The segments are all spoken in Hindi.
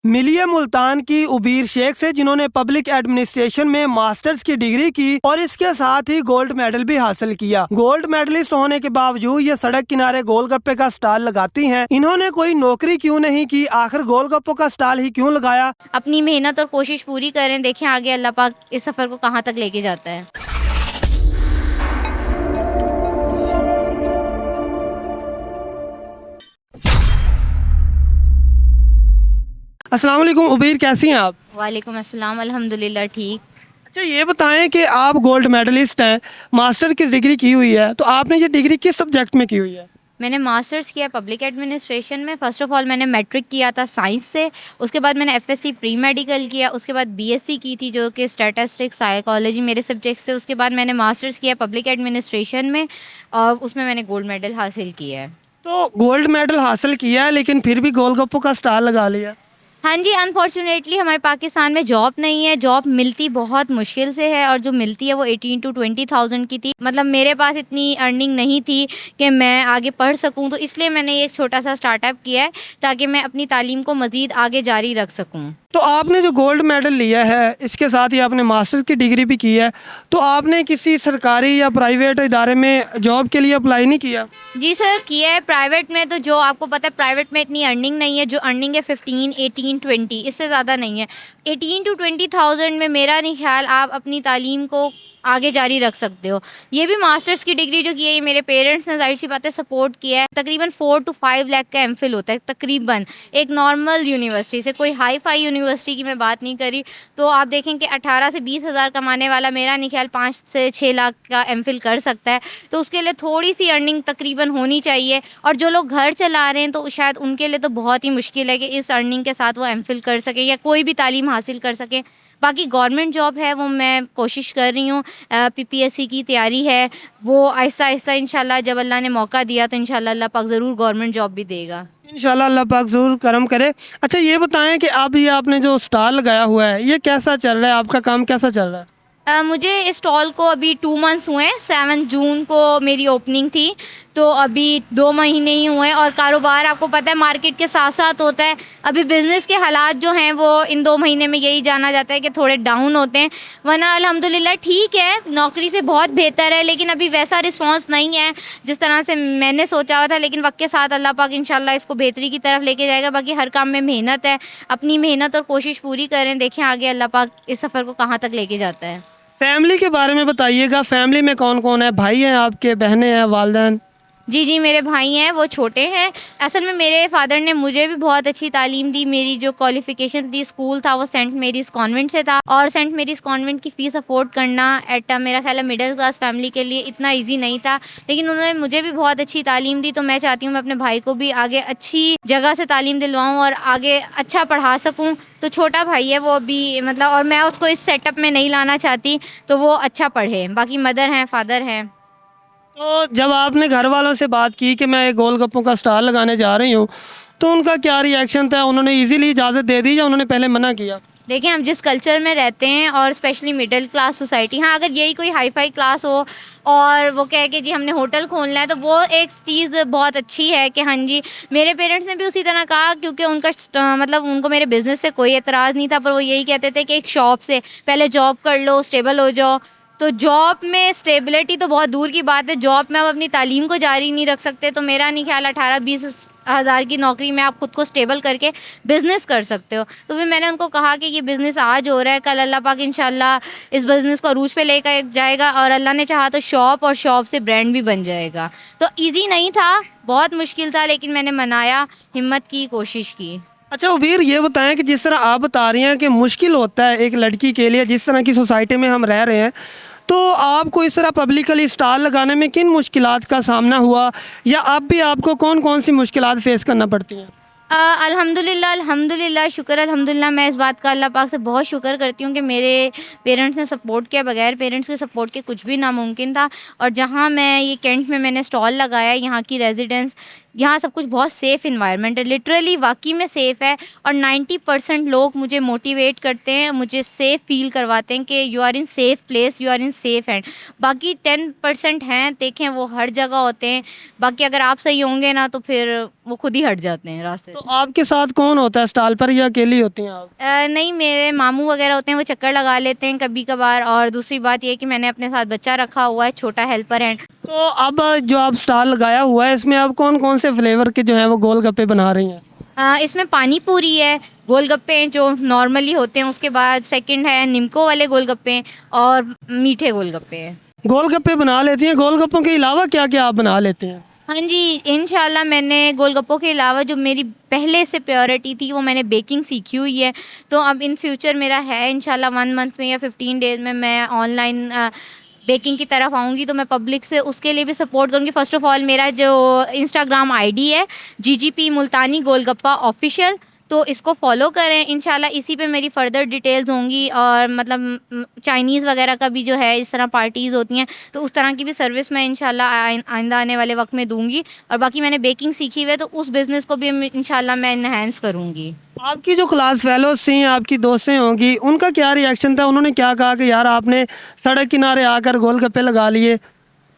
मिली है मुल्तान की उबीर शेख से, जिन्होंने पब्लिक एडमिनिस्ट्रेशन में मास्टर्स की डिग्री की और इसके साथ ही गोल्ड मेडल भी हासिल किया। गोल्ड मेडलिस्ट होने के बावजूद ये सड़क किनारे गोलगप्पे का स्टॉल लगाती हैं। इन्होंने कोई नौकरी क्यों नहीं की, आखिर गोलगप्पों का स्टॉल ही क्यों लगाया? अपनी मेहनत और कोशिश पूरी करें, देखें आगे अल्लाह पाक इस सफ़र को कहाँ तक लेके जाता है। अस्सलाम वालेकुम उबीर, कैसी हैं आप? वालेकुम अस्सलाम, अल्हम्दुलिल्लाह ठीक। अच्छा, ये बताएं कि आप गोल्ड मेडलिस्ट हैं, मास्टर की डिग्री की हुई है, तो आपने ये डिग्री किस सब्जेक्ट में की हुई है? मैंने मास्टर्स किया पब्लिक एडमिनिस्ट्रेशन में। फ़र्स्ट ऑफ़ ऑल मैंने मैट्रिक किया था साइंस से, उसके बाद मैंने एफएससी प्री मेडिकल किया, उसके बाद बीएससी की थी जो कि स्टैटिस्टिक्स साइकोलॉजी मेरे सब्जेक्ट्स थे। उसके बाद मैंने मास्टर्स किया पब्लिक एडमिनिस्ट्रेशन में और उसमें मैंने गोल्ड मेडल हासिल किया है। तो गोल्ड मेडल हासिल किया है लेकिन फिर भी गोलगप्पों का स्टॉल लगा लिया। हाँ जी, अनफॉर्चुनेटली हमारे पाकिस्तान में जॉब नहीं है, जॉब मिलती बहुत मुश्किल से है और जो मिलती है वो 18 to 20,000 की थी। मतलब मेरे पास इतनी अर्निंग नहीं थी कि मैं आगे पढ़ सकूं, तो इसलिए मैंने एक छोटा सा स्टार्टअप किया है ताकि मैं अपनी तालीम को मज़ीद आगे जारी रख सकूं। तो आपने जो गोल्ड मेडल लिया है, इसके साथ ही आपने मास्टर्स की डिग्री भी की है, तो आपने किसी सरकारी या प्राइवेट इदारे में जॉब के लिए अप्लाई नहीं किया? जी सर, किया है प्राइवेट में। तो जो आपको पता है प्राइवेट में इतनी अर्निंग नहीं है, जो अर्निंग है 15, 18, 20, इससे ज़्यादा नहीं है। 18 to 20,000 में मेरा नहीं ख्याल आप अपनी तालीम को आगे जारी रख सकते हो। ये भी मास्टर्स की डिग्री जो की है, ये मेरे पेरेंट्स ने ज़ाहिर सी बात है सपोर्ट किया है। तकरीबन 4 to 5 लाख का एमफिल होता है तकरीबन, एक नॉर्मल यूनिवर्सिटी से, कोई हाई फाई यूनिवर्सिटी की मैं बात नहीं करी। तो आप देखें कि 18 से 20 हज़ार कमाने वाला मेरा नहीं ख्याल 5 से 6 लाख का एमफिल कर सकता है। तो उसके लिए थोड़ी सी अर्निंग तकरीबन होनी चाहिए, और जो लोग घर चला रहे हैं तो शायद उनके लिए तो बहुत ही मुश्किल है कि इस अर्निंग के साथ वो एमफिल कर सकें या कोई भी तालीम हासिल कर सकें। बाकी गवर्नमेंट जॉब है वो मैं कोशिश कर रही हूँ, पीपीएससी की तैयारी है, वो आहिस्ता आहिस्ता इंशाल्लाह जब अल्लाह ने मौका दिया तो इंशाल्लाह अल्लाह पाक ज़रूर गवर्नमेंट जॉब भी देगा। इंशाल्लाह अल्लाह पाक ज़रूर करम करे। अच्छा, ये बताएं कि अब ये आपने जो स्टॉल लगाया हुआ है, ये कैसा चल रहा है, आपका काम कैसा चल रहा है? मुझे इस स्टॉल को अभी 2 मंथ्स हुए हैं। 7 जून को मेरी ओपनिंग थी, तो अभी 2 महीने ही हुए हैं। और कारोबार आपको पता है मार्केट के साथ साथ होता है। अभी बिज़नेस के हालात जो हैं वो इन 2 महीने में यही जाना जाता है कि थोड़े डाउन होते हैं, वरना अल्हम्दुलिल्लाह ठीक है, नौकरी से बहुत बेहतर है। लेकिन अभी वैसा रिस्पॉन्स नहीं है जिस तरह से मैंने सोचा हुआ था, लेकिन वक्त के साथ अल्लाह पाक इंशाल्लाह इसको बेहतरी की तरफ लेके जाएगा। बाकी हर काम में मेहनत है, अपनी मेहनत और कोशिश पूरी करें, देखें आगे अल्लाह पाक इस सफ़र को कहाँ तक लेके जाता है। फैमिली के बारे में बताइएगा, फैमिली में कौन कौन है? भाई हैं आपके, बहनें हैं, वालिदैन? जी, मेरे भाई हैं, वो छोटे हैं। असल में मेरे फ़ादर ने मुझे भी बहुत अच्छी तालीम दी। मेरी जो क्वालिफ़िकेशन थी, स्कूल था वो सेंट मेरीज़ कॉन्वेंट से था, और सेंट मेरीज़ कॉन्वेंट की फ़ीस अफ़ोर्ड करना मेरा ख़्याल है मिडिल क्लास फ़ैमिली के लिए इतना ईज़ी नहीं था। लेकिन उन्होंने मुझे भी बहुत अच्छी तालीम दी, तो मैं चाहती हूँ मैं अपने भाई को भी आगे अच्छी जगह से तालीम दिलवाऊँ और आगे अच्छा पढ़ा सकूँ। तो छोटा भाई है वो अभी, मतलब, और मैं उसको इस सेटअप में नहीं लाना चाहती, तो वो अच्छा पढ़े। बाकी मदर हैं, फ़ादर हैं। तो जब आपने घर वालों से बात की कि मैं एक गोलगप्पों का स्टॉल लगाने जा रही हूँ, तो उनका क्या रिएक्शन था? उन्होंने इजीली इजाज़त दे दी या उन्होंने पहले मना किया? देखिए, हम जिस कल्चर में रहते हैं और स्पेशली मिडिल क्लास सोसाइटी, हाँ, अगर यही कोई हाई फाई क्लास हो और वो कहे कि जी हमने होटल खोलना है, तो वो एक चीज़ बहुत अच्छी है कि हाँ जी, मेरे पेरेंट्स ने भी उसी तरह कहा, क्योंकि उनका मतलब उनको मेरे बिज़नेस से कोई एतराज़ नहीं था, पर वो यही कहते थे कि एक शॉप से पहले जॉब कर लो, स्टेबल हो जाओ। तो जॉब में स्टेबिलिटी तो बहुत दूर की बात है, जॉब में आप अपनी तालीम को जारी नहीं रख सकते। तो मेरा नहीं ख्याल 18-20 हज़ार की नौकरी में आप खुद को स्टेबल करके बिज़नेस कर सकते हो। तो फिर मैंने उनको कहा कि ये बिज़नेस आज हो रहा है, कल अल्लाह पाक इंशाल्लाह इस बिज़नेस को अरूज पे लेकर जाएगा, और अल्लाह ने चाहा तो शॉप, और शॉप से ब्रांड भी बन जाएगा। तो ईज़ी नहीं था, बहुत मुश्किल था, लेकिन मैंने मनाया, हिम्मत की, कोशिश की। अच्छा उबीर, ये बताएं कि जिस तरह आप बता रही हैं कि मुश्किल होता है एक लड़की के लिए, जिस तरह की सोसाइटी में हम रह रहे हैं, तो आपको इस तरह पब्लिकली स्टॉल लगाने में किन मुश्किलात का सामना हुआ, या अब भी आपको कौन कौन सी मुश्किलात फेस करना पड़ती हैं? अल्हम्दुलिल्लाह, अल्हम्दुलिल्लाह, शुक्र अल्हम्दुलिल्लाह, मैं इस बात का अल्लाह पाक से बहुत शुक्र करती हूँ कि मेरे पेरेंट्स ने सपोर्ट किया। बगैर पेरेंट्स के सपोर्ट के कुछ भी नामुमकिन था। और जहाँ मैं ये कैंट में मैंने स्टॉल लगाया, यहाँ की रेजिडेंस, यहाँ सब कुछ बहुत सेफ़ इन्वायरमेंट है, लिटरली वाकई में सेफ़ है। और 90% लोग मुझे मोटिवेट करते हैं, मुझे सेफ़ फ़ील करवाते हैं कि you are in safe place, you are in safe hand. बाकी 10% हैं, देखें वो हर जगह होते हैं। बाकी अगर आप सही होंगे ना, तो फिर वो खुद ही हट जाते हैं रास्ते तो से। आपके साथ कौन होता है स्टॉल पर, या अकेली होती हैं आप? नहीं, मेरे मामू वगैरह होते हैं, वो चक्कर लगा लेते हैं कभी कभार। और दूसरी बात ये है कि मैंने अपने साथ बच्चा रखा हुआ है, छोटा हेल्पर हैंड। तो अब जो आप स्टॉल लगाया हुआ है, इसमें आप कौन कौन से फ्लेवर के जो है वो गोलगप्पे बना रही हैं? इसमें पानी पूरी है, गोलगप्पे हैं जो नॉर्मली होते हैं, उसके बाद सेकंड है निम्को वाले गोलगप्पे हैं, और मीठे गोलगप्पे हैं। गोलगप्पे बना लेती हैं, गोलगप्पों के अलावा क्या क्या आप बना लेते हैं? हाँ जी, इंशाल्लाह मैंने गोलगप्पों के अलावा जो मेरी पहले से प्रायोरिटी थी वो मैंने बेकिंग सीखी हुई है। तो अब इन फ्यूचर मेरा है इंशाल्लाह 1 मंथ में या 15 डेज़ में मैं ऑनलाइन बेकिंग की तरफ आऊँगी। तो मैं पब्लिक से उसके लिए भी सपोर्ट करूँगी। फ़र्स्ट ऑफ़ ऑल मेरा जो इंस्टाग्राम आईडी है GGP मुल्तानी गोलगप्पा ऑफ़िशियल, तो इसको फॉलो करें। इंशाल्लाह इसी पे मेरी फ़र्दर डिटेल्स होंगी। और मतलब चाइनीज़ वगैरह का भी जो है, इस तरह पार्टीज़ होती हैं तो उस तरह की भी सर्विस मैं इंशाल्लाह आइंदा आने वाले वक्त में दूंगी। और बाकी मैंने बेकिंग सीखी हुई है, तो उस बिज़नेस को भी इंशाल्लाह मैं इन्हेंस करूँगी। आपकी जो क्लास फेलोज थी, आपकी दोस्तें होंगी, उनका क्या रिएक्शन था? उन्होंने क्या कहा कि यार आपने सड़क किनारे आकर गोलगप्पे लगा लिए?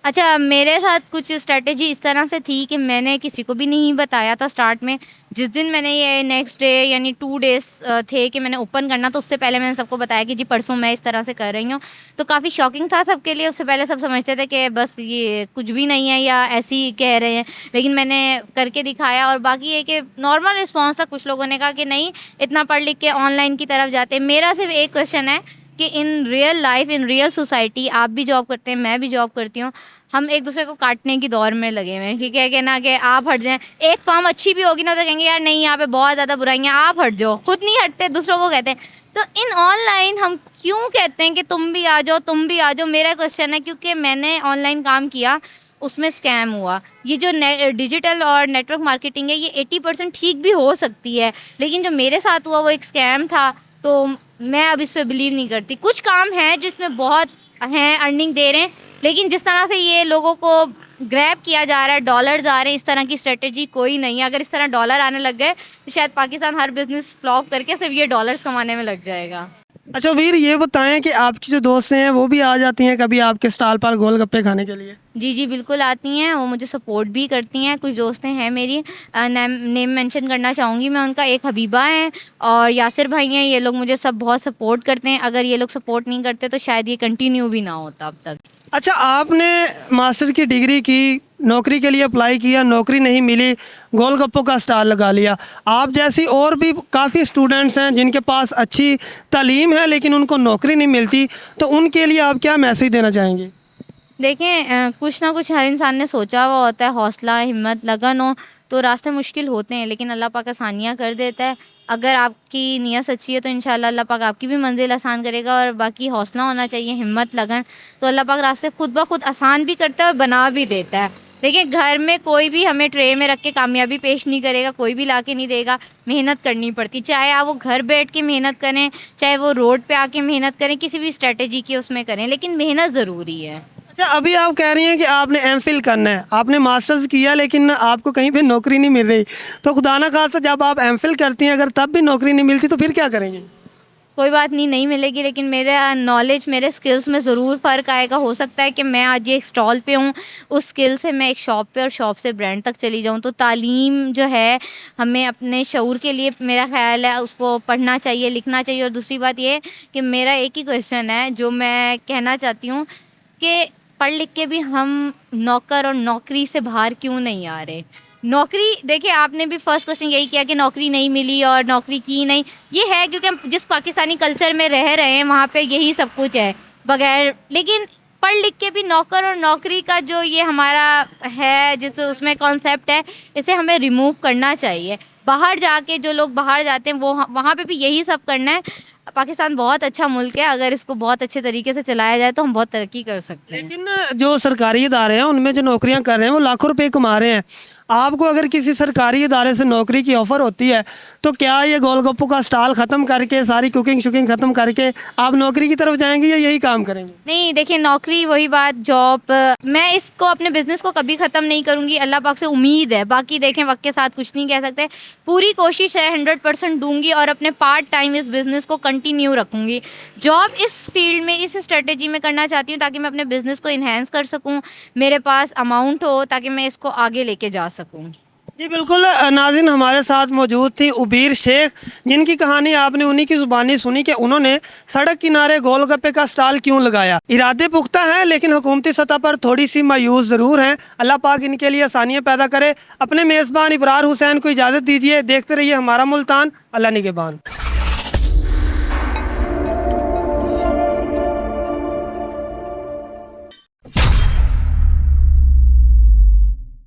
अच्छा, मेरे साथ कुछ स्ट्रैटेजी इस तरह से थी कि मैंने किसी को भी नहीं बताया था स्टार्ट में। जिस दिन मैंने ये नेक्स्ट डे यानी 2 डेज़ थे कि मैंने ओपन करना, तो उससे पहले मैंने सबको बताया कि जी परसों मैं इस तरह से कर रही हूँ। तो काफ़ी शॉकिंग था सबके लिए। उससे पहले सब समझते थे कि बस ये कुछ भी नहीं है या ऐसे ही कह रहे हैं, लेकिन मैंने करके दिखाया। और बाकी ये कि नॉर्मल रिस्पॉन्स था। कुछ लोगों ने कहा कि नहीं, इतना पढ़ लिख के ऑनलाइन की तरफ जाते। मेरा सिर्फ एक क्वेश्चन है कि in real life, in real society, आप भी जॉब करते हैं, मैं भी जॉब करती हूँ, हम एक दूसरे को काटने की दौर में लगे हुए हैं कि क्या कहना कि आप हट जाएं। एक फर्म अच्छी भी होगी ना तो कहेंगे यार नहीं, यहाँ पे बहुत ज़्यादा बुराइयाँ, आप हट जाओ। खुद नहीं हटते, दूसरों को कहते हैं। तो इन ऑनलाइन हम क्यों कहते हैं कि तुम भी आ जाओ, तुम भी आ जाओ? मेरा क्वेश्चन है, क्योंकि मैंने ऑनलाइन काम किया, उसमें स्कैम हुआ। ये जो डिजिटल और नेटवर्क मार्केटिंग है, ये 80% ठीक भी हो सकती है, लेकिन जो मेरे साथ हुआ वो एक स्कैम था। तो मैं अब इस पे बिलीव नहीं करती। कुछ काम हैं जिसमें बहुत हैं, अर्निंग दे रहे हैं, लेकिन जिस तरह से ये लोगों को ग्रैब किया जा रहा है, डॉलर्स आ रहे हैं, इस तरह की स्ट्रेटजी कोई नहीं है। अगर इस तरह डॉलर आने लग गए तो शायद पाकिस्तान हर बिजनेस फ्लॉप करके सिर्फ ये डॉलर्स कमाने में लग जाएगा। अच्छा वीर, ये बताएं कि आपकी जो दोस्तें हैं वो भी आ जाती हैं कभी आपके स्टॉल पर गोलगप्पे खाने के लिए? जी जी, बिल्कुल आती हैं। वो मुझे सपोर्ट भी करती हैं। कुछ दोस्तें हैं मेरी, नेम मेंशन करना चाहूँगी मैं उनका। एक हबीबा हैं और यासिर भाई हैं। ये लोग मुझे सब बहुत सपोर्ट करते हैं। अगर ये लोग सपोर्ट नहीं करते तो शायद ये कंटिन्यू भी ना होता अब तक। अच्छा, आपने मास्टर की डिग्री की, नौकरी के लिए अप्लाई किया, नौकरी नहीं मिली, गोलगप्पों का स्टॉल लगा लिया। आप जैसी और भी काफ़ी स्टूडेंट्स हैं जिनके पास अच्छी तालीम है लेकिन उनको नौकरी नहीं मिलती, तो उनके लिए आप क्या मैसेज देना चाहेंगे? देखें, कुछ ना कुछ हर इंसान ने सोचा हुआ होता है। हौसला, हिम्मत, लगन हो तो रास्ते मुश्किल होते हैं, लेकिन अल्लाह पाक आसानियाँ कर देता है। अगर आपकी नीयत सच्ची है तो इंशाल्लाह अल्लाह पाक आपकी भी मंजिल आसान करेगा। और बाकी हौसला होना चाहिए, हिम्मत, लगन, तो अल्लाह पाक रास्ते खुद ब खुद आसान भी करता है और बना भी देता है। देखिए, घर में कोई भी हमें ट्रे में रख के कामयाबी पेश नहीं करेगा, कोई भी ला के नहीं देगा। मेहनत करनी पड़ती, चाहे आप वो घर बैठ के मेहनत करें, चाहे वो रोड पे आके मेहनत करें, किसी भी स्ट्रेटजी की उसमें करें, लेकिन मेहनत ज़रूरी है। अच्छा, अभी आप कह रही हैं कि आपने एमफिल करना है, आपने मास्टर्स किया लेकिन आपको कहीं पे नौकरी नहीं मिल रही, तो खुदा ना खास्ता जब आप एमफिल करती हैं अगर तब भी नौकरी नहीं मिलती तो फिर क्या करेंगे? कोई बात नहीं, नहीं मिलेगी, लेकिन मेरा नॉलेज, मेरे स्किल्स में ज़रूर फ़र्क आएगा। हो सकता है कि मैं आज ये एक स्टॉल पे हूँ, उस स्किल से मैं एक शॉप पे और शॉप से ब्रांड तक चली जाऊँ। तो तालीम जो है, हमें अपने शऊर के लिए मेरा ख़्याल है उसको पढ़ना चाहिए, लिखना चाहिए। और दूसरी बात ये कि मेरा एक ही क्वेश्चन है जो मैं कहना चाहती हूँ कि पढ़ लिख के भी हम नौकर और नौकरी से बाहर क्यों नहीं आ रहे? नौकरी, देखिए आपने भी फर्स्ट क्वेश्चन यही किया कि नौकरी नहीं मिली और नौकरी की नहीं। ये है क्योंकि हम जिस पाकिस्तानी कल्चर में रह रहे हैं वहाँ पे यही सब कुछ है बगैर। लेकिन पढ़ लिख के भी नौकर और नौकरी का जो ये हमारा है, जिस उसमें कॉन्सेप्ट है, इसे हमें रिमूव करना चाहिए। बाहर जाके जो लोग बाहर जाते हैं वो वहाँ पे भी यही सब करना है। पाकिस्तान बहुत अच्छा मुल्क है, अगर इसको बहुत अच्छे तरीके से चलाया जाए तो हम बहुत तरक्की कर सकते हैं। लेकिन जो सरकारी इदारे हैं उनमें जो नौकरियां कर रहे हैं वो लाखों रुपए कमा रहे हैं। आपको अगर किसी सरकारी इदारे से नौकरी की ऑफ़र होती है तो क्या ये गोलगप्पों का स्टॉल ख़त्म करके, सारी कुकिंग शुकिंग ख़त्म करके आप नौकरी की तरफ जाएंगे या यही काम करेंगे? नहीं, देखिए नौकरी, वही बात, जॉब, मैं इसको, अपने बिज़नेस को कभी ख़त्म नहीं करूँगी। अल्लाह पाक से उम्मीद है। बाकी देखें, वक्त के साथ कुछ नहीं कह सकते। पूरी कोशिश है, 100% दूंगी और अपने पार्ट टाइम इस बिज़नेस को कंटिन्यू रखूँगी। जॉब इस फील्ड में, इस स्ट्रेटजी में करना चाहती हूँ ताकि मैं अपने बिज़नेस को इन्हेंस कर सकूँ, मेरे पास अमाउंट हो ताकि मैं इसको आगे लेके जा सकूँ। जी बिल्कुल नाज़रीन, हमारे साथ मौजूद थी उबीर शेख, जिनकी कहानी आपने उन्हीं की ज़ुबानी सुनी कि उन्होंने सड़क किनारे गोलगप्पे का स्टॉल क्यों लगाया। इरादे पुख्ता हैं लेकिन हुकूमती सतह पर थोड़ी सी मायूस ज़रूर हैं। अल्लाह पाक इनके लिए आसानियाँ पैदा करे। अपने मेज़बान इब्रार हुसैन को इजाज़त दीजिए। देखते रहिए हमारा मुल्तान। अल्लाह निगहबान।